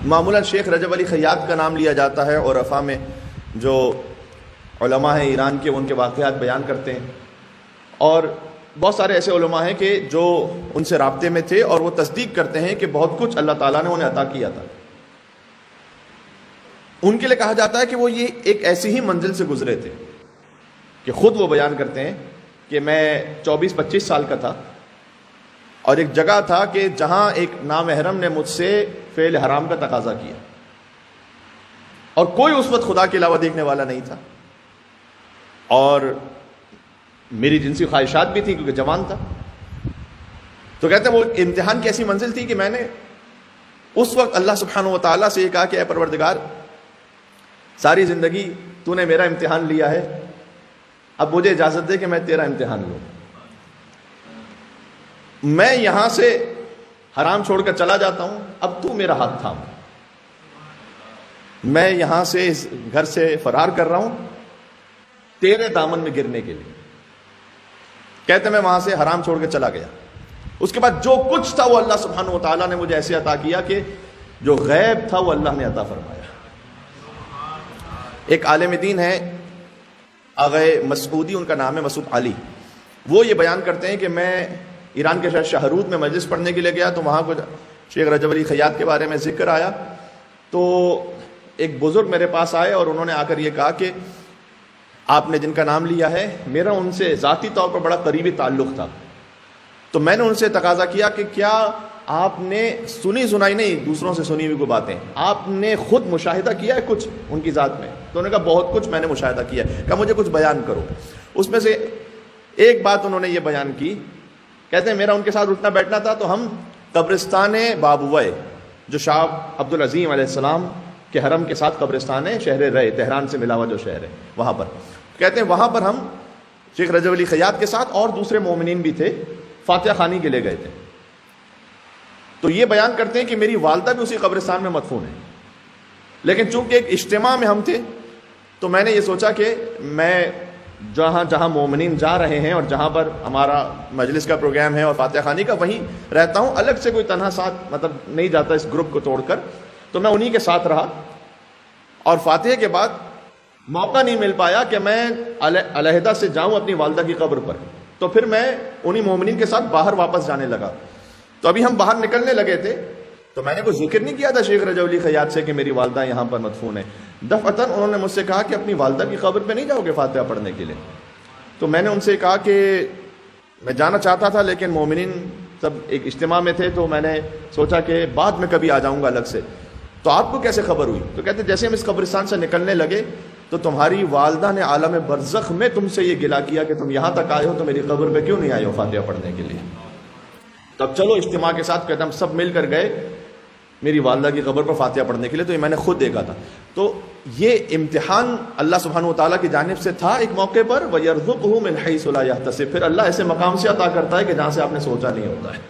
معمولاً شیخ رجب علی خیاط کا نام لیا جاتا ہے اور عرفہ میں جو علماء ہیں ایران کے ان کے واقعات بیان کرتے ہیں، اور بہت سارے ایسے علماء ہیں کہ جو ان سے رابطے میں تھے اور وہ تصدیق کرتے ہیں کہ بہت کچھ اللہ تعالیٰ نے انہیں عطا کیا تھا۔ ان کے لیے کہا جاتا ہے کہ وہ یہ ایک ایسی ہی منزل سے گزرے تھے کہ خود وہ بیان کرتے ہیں کہ میں 24-25 سال کا تھا اور ایک جگہ تھا کہ جہاں ایک نامحرم نے مجھ سے فعل حرام کا تقاضا کیا، اور کوئی اس وقت خدا کے علاوہ دیکھنے والا نہیں تھا، اور میری جنسی خواہشات بھی تھی کیونکہ جوان تھا۔ تو کہتے ہیں وہ امتحان کی ایسی منزل تھی کہ میں نے اس وقت اللہ سبحانہ و تعالیٰ سے یہ کہا کہ اے پروردگار، ساری زندگی تو نے میرا امتحان لیا ہے، اب مجھے اجازت دے کہ میں تیرا امتحان لوں۔ میں یہاں سے حرام چھوڑ کر چلا جاتا ہوں، اب تو میرا ہاتھ تھام۔ میں یہاں سے اس گھر سے فرار کر رہا ہوں تیرے دامن میں گرنے کے لیے۔ کہتے میں وہاں سے حرام چھوڑ کے چلا گیا۔ اس کے بعد جو کچھ تھا وہ اللہ سبحانہ و تعالیٰ نے مجھے ایسے عطا کیا کہ جو غیب تھا وہ اللہ نے عطا فرمایا۔ ایک عالم دین ہے آغا مسعودی، ان کا نام ہے مسعود علی، وہ یہ بیان کرتے ہیں کہ میں ایران کے شہر شہرود میں مجلس پڑھنے کے لیے گیا تو وہاں کچھ شیخ رجب علی خیاط کے بارے میں ذکر آیا، تو ایک بزرگ میرے پاس آئے اور انہوں نے آ کر یہ کہا کہ آپ نے جن کا نام لیا ہے میرا ان سے ذاتی طور پر بڑا قریبی تعلق تھا، تو میں نے ان سے تقاضا کیا کہ کیا آپ نے سنی سنائی نہیں، دوسروں سے سنی ہوئی کوئی باتیں آپ نے خود مشاہدہ کیا ہے کچھ ان کی ذات میں؟ تو انہوں نے کہا بہت کچھ میں نے مشاہدہ کیا ہے۔ کہا مجھے کچھ بیان کرو۔ اس میں سے ایک بات انہوں نے یہ بیان کی، کہتے ہیں میرا ان کے ساتھ اٹھنا بیٹھنا تھا تو ہم قبرستان بابوئے جو شاہ عبدالعظیم علیہ السلام کے حرم کے ساتھ قبرستان ہے، شہر رے، تہران سے ملا ہوا جو شہر ہے وہاں پر، کہتے ہیں وہاں پر ہم شیخ رجب علی خیاط کے ساتھ اور دوسرے مومنین بھی تھے، فاتحہ خوانی کے لیے گئے تھے۔ تو یہ بیان کرتے ہیں کہ میری والدہ بھی اسی قبرستان میں مدفون ہے، لیکن چونکہ ایک اجتماع میں ہم تھے تو میں نے یہ سوچا کہ میں جہاں مومنین جا رہے ہیں اور جہاں پر ہمارا مجلس کا پروگرام ہے اور فاتحہ خوانی کا، وہیں رہتا ہوں، الگ سے کوئی تنہا ساتھ مطلب نہیں جاتا اس گروپ کو توڑ کر، تو میں انہی کے ساتھ رہا۔ اور فاتحہ کے بعد موقع نہیں مل پایا کہ میں علیحدہ سے جاؤں اپنی والدہ کی قبر پر، تو پھر میں انہی مومنین کے ساتھ باہر واپس جانے لگا۔ تو ابھی ہم باہر نکلنے لگے تھے تو میں نے کوئی ذکر نہیں کیا تھا شیخ رجب علی خیاط سے کہ میری والدہ یہاں پر مدفون ہے۔ دفعتاً انہوں نے مجھ سے کہا کہ اپنی والدہ کی قبر پہ نہیں جاؤ گے فاتحہ پڑھنے کے لیے؟ تو میں نے ان سے کہا کہ میں جانا چاہتا تھا لیکن مومنین سب ایک اجتماع میں تھے تو میں نے سوچا کہ بعد میں کبھی آ جاؤں گا الگ سے۔ تو آپ کو کیسے خبر ہوئی؟ تو کہتے جیسے ہم اس قبرستان سے نکلنے لگے تو تمہاری والدہ نے عالم برزخ میں تم سے یہ گلہ کیا کہ تم یہاں تک آئے ہو تو میری قبر پہ کیوں نہیں آئے ہو فاتحہ پڑھنے کے لیے؟ تب چلو اجتماع کے ساتھ کہتے ہم سب مل کر گئے میری والدہ کی قبر پر فاتحہ پڑھنے کے لیے، تو یہ میں نے خود دیکھا تھا۔ تو یہ امتحان اللہ سبحانہ و تعالیٰ کی جانب سے تھا ایک موقع پر، وَيَرْزُقْهُ مِنْ حَيْثُ لَا يَحْتَسِبُ، پھر اللہ ایسے مقام سے عطا کرتا ہے کہ جہاں سے آپ نے سوچا نہیں ہوتا ہے۔